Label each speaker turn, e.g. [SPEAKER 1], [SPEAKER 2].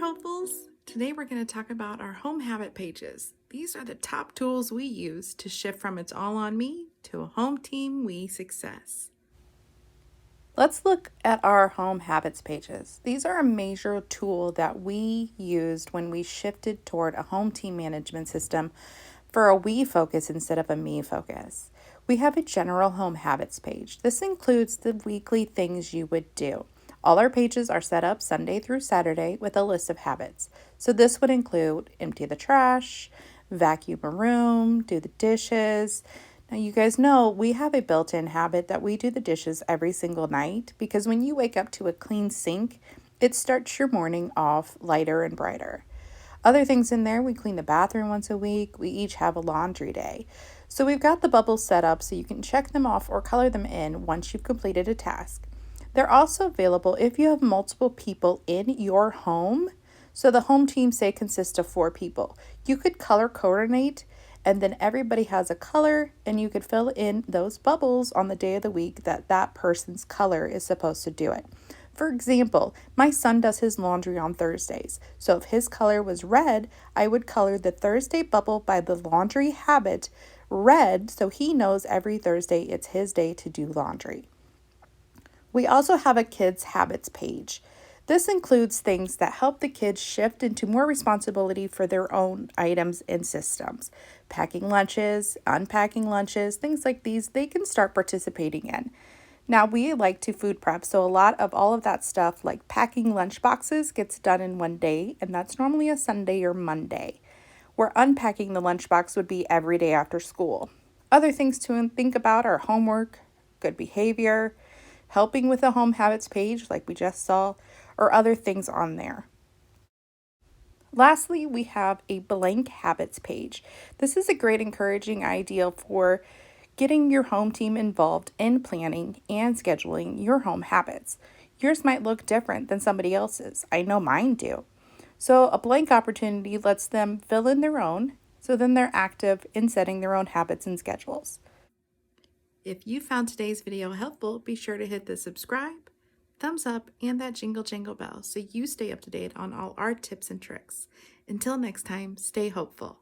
[SPEAKER 1] hopefuls! Today we're going to talk about our home habit pages. These are the top tools we use to shift from it's all on me to a home team we success.
[SPEAKER 2] Let's look at our home habits pages. These are a major tool that we used when we shifted toward a home team management system for a we focus instead of a me focus. We have a general home habits page. This includes the weekly things you would do. All our pages are set up Sunday through Saturday with a list of habits. So this would include empty the trash, vacuum a room, do the dishes. Now, you guys know we have a built in habit that we do the dishes every single night because when you wake up to a clean sink, it starts your morning off lighter and brighter. Other things in there, we clean the bathroom once a week. We each have a laundry day. So we've got the bubbles set up so you can check them off or color them in once you've completed a task. They're also available if you have multiple people in your home. So the home team, say, consists of 4 people. You could color coordinate and then everybody has a color and you could fill in those bubbles on the day of the week that that person's color is supposed to do it. For example, my son does his laundry on Thursdays. So if his color was red, I would color the Thursday bubble by the laundry habit red so he knows every Thursday it's his day to do laundry. We also have a kids' habits page. This includes things that help the kids shift into more responsibility for their own items and systems. Packing lunches, unpacking lunches, things like these, they can start participating in. Now, we like to food prep, so a lot of all of that stuff, like packing lunch boxes, gets done in one day, and that's normally a Sunday or Monday. Where unpacking the lunchbox would be every day after school. Other things to think about are homework, good behavior, helping with the home habits page, like we just saw, or other things on there. Lastly, we have a blank habits page. This is a great encouraging idea for getting your home team involved in planning and scheduling your home habits. Yours might look different than somebody else's. I know mine do. So a blank opportunity lets them fill in their own, so then they're active in setting their own habits and schedules.
[SPEAKER 1] If you found today's video helpful, be sure to hit the subscribe, thumbs up, and that jingle bell so you stay up to date on all our tips and tricks. Until next time, stay hopeful.